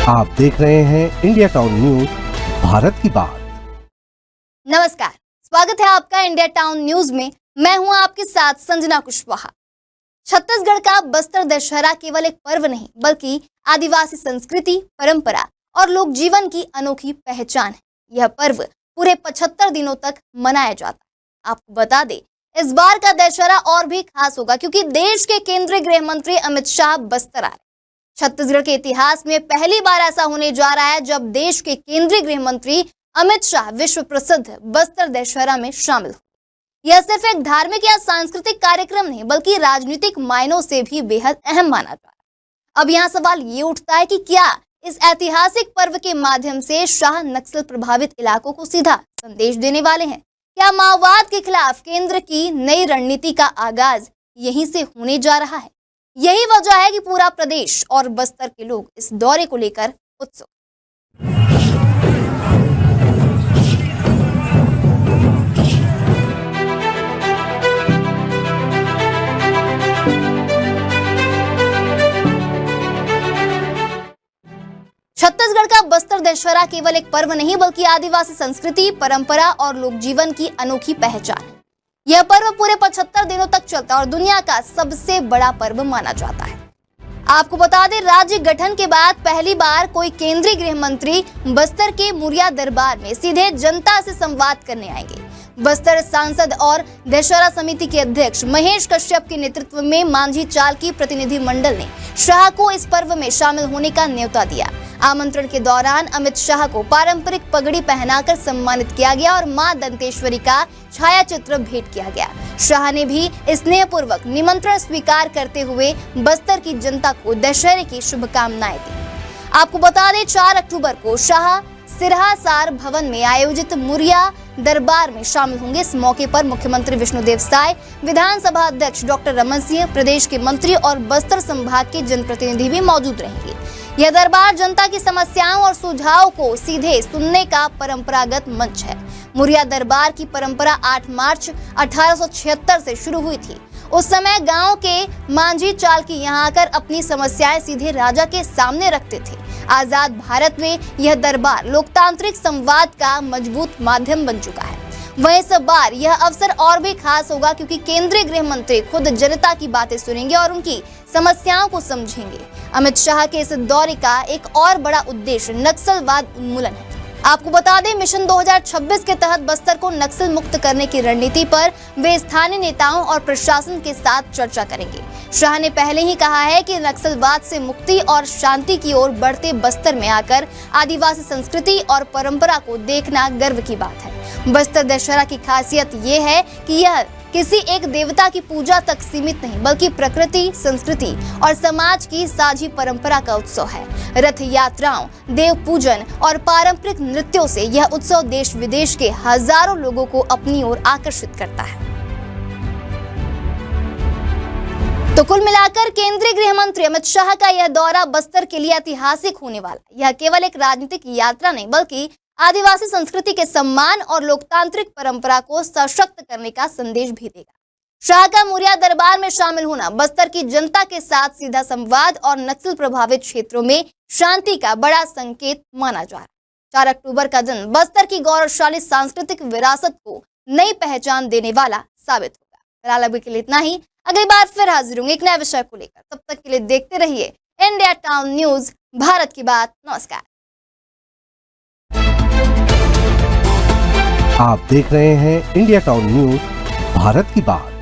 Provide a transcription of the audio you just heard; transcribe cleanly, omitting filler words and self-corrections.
आप देख रहे हैं इंडिया टाउन न्यूज, भारत की बात। नमस्कार, स्वागत है आपका इंडिया टाउन न्यूज में। मैं हूं आपके साथ संजना कुशवाहा। छत्तीसगढ़ का बस्तर दशहरा केवल एक पर्व नहीं बल्कि आदिवासी संस्कृति, परंपरा और लोक जीवन की अनोखी पहचान है। यह पर्व पूरे 75 दिनों तक मनाया जाता है। आपको बता दें, इस बार का दशहरा और भी खास होगा क्योंकि देश के केंद्रीय गृह मंत्री अमित शाह बस्तर आ रहे हैं। छत्तीसगढ़ के इतिहास में पहली बार ऐसा होने जा रहा है जब देश के केंद्रीय गृह मंत्री अमित शाह विश्व प्रसिद्ध बस्तर दशहरा में शामिल हो। यह सिर्फ एक धार्मिक या सांस्कृतिक कार्यक्रम नहीं बल्कि राजनीतिक मायनों से भी बेहद अहम माना जा रहा है। अब यहाँ सवाल ये उठता है कि क्या इस ऐतिहासिक पर्व के माध्यम से शाह नक्सल प्रभावित इलाकों को सीधा संदेश देने वाले हैं? क्या माओवाद के खिलाफ केंद्र की नई रणनीति का आगाज यहीं से होने जा रहा है? यही वजह है कि पूरा प्रदेश और बस्तर के लोग इस दौरे को लेकर उत्सुक। छत्तीसगढ़ का बस्तर दशहरा केवल एक पर्व नहीं बल्कि आदिवासी संस्कृति, परंपरा और लोक जीवन की अनोखी पहचान है। यह पर्व पूरे 75 दिनों तक चलता है और दुनिया का सबसे बड़ा पर्व माना जाता है। आपको बता दें, राज्य गठन के बाद पहली बार कोई केंद्रीय गृह मंत्री बस्तर के मुरिया दरबार में सीधे जनता से संवाद करने आएंगे। बस्तर सांसद और दशहरा समिति के अध्यक्ष महेश कश्यप के नेतृत्व में मांझी चाल की प्रतिनिधि मंडल ने शाह को इस पर्व में शामिल होने का न्योता दिया। आमंत्रण के दौरान अमित शाह को पारंपरिक पगड़ी पहनाकर सम्मानित किया गया और मां दंतेश्वरी का छायाचित्र भेंट किया गया। शाह ने भी स्नेहपूर्वक निमंत्रण स्वीकार करते हुए बस्तर की जनता को दशहरे की शुभकामनाएं दी। आपको बता दें, 4 अक्टूबर को शाह सिरहासार भवन में आयोजित मुरिया दरबार में शामिल होंगे। इस मौके पर मुख्यमंत्री विष्णुदेव साय, विधानसभा अध्यक्ष डॉक्टर रमन सिंह, प्रदेश के मंत्री और बस्तर संभाग के जनप्रतिनिधि भी मौजूद रहेंगे। यह दरबार जनता की समस्याओं और सुझाव को सीधे सुनने का परंपरागत मंच है। मुरिया दरबार की परंपरा 8 मार्च 1876 से शुरू हुई थी। उस समय गांव के मांझी चाल की यहाँ आकर अपनी समस्याएं सीधे राजा के सामने रखते थे। आजाद भारत में यह दरबार लोकतांत्रिक संवाद का मजबूत माध्यम बन चुका है। वहीं इस बार यह अवसर और भी खास होगा क्योंकि केंद्रीय गृह मंत्री खुद जनता की बातें सुनेंगे और उनकी समस्याओं को समझेंगे। अमित शाह के इस दौरे का एक और बड़ा उद्देश्य नक्सलवाद उन्मूलन है। आपको बता दें, मिशन 2026 के तहत बस्तर को नक्सल मुक्त करने की रणनीति पर वे स्थानीय नेताओं और प्रशासन के साथ चर्चा करेंगे। शाह ने पहले ही कहा है कि नक्सलवाद से मुक्ति और शांति की ओर बढ़ते बस्तर में आकर आदिवासी संस्कृति और परंपरा को देखना गर्व की बात है। बस्तर दशहरा की खासियत ये है कि यह किसी एक देवता की पूजा तक सीमित नहीं बल्कि प्रकृति, संस्कृति और समाज की साझी परंपरा का उत्सव है। रथ यात्राओं, देव पूजन और पारंपरिक नृत्यों से यह उत्सव देश विदेश के हजारों लोगों को अपनी ओर आकर्षित करता है। तो कुल मिलाकर केंद्रीय गृह मंत्री अमित शाह का यह दौरा बस्तर के लिए ऐतिहासिक होने वाला। यह केवल एक राजनीतिक यात्रा नहीं बल्कि आदिवासी संस्कृति के सम्मान और लोकतांत्रिक परंपरा को सशक्त करने का संदेश भी देगा। शाह का मुरिया दरबार में शामिल होना बस्तर की जनता के साथ सीधा संवाद और नक्सल प्रभावित क्षेत्रों में शांति का बड़ा संकेत माना जा रहा है। 4 अक्टूबर का दिन बस्तर की गौरवशाली सांस्कृतिक विरासत को नई पहचान देने वाला साबित होगा। फिलहाल अभी के लिए इतना ही। अगली बार फिर हाजिर होंगे एक नए विषय को लेकर। तब तक के लिए देखते रहिए इंडिया टाउन न्यूज, भारत की बात। नमस्कार। आप देख रहे हैं इंडिया टाउन न्यूज, भारत की बात।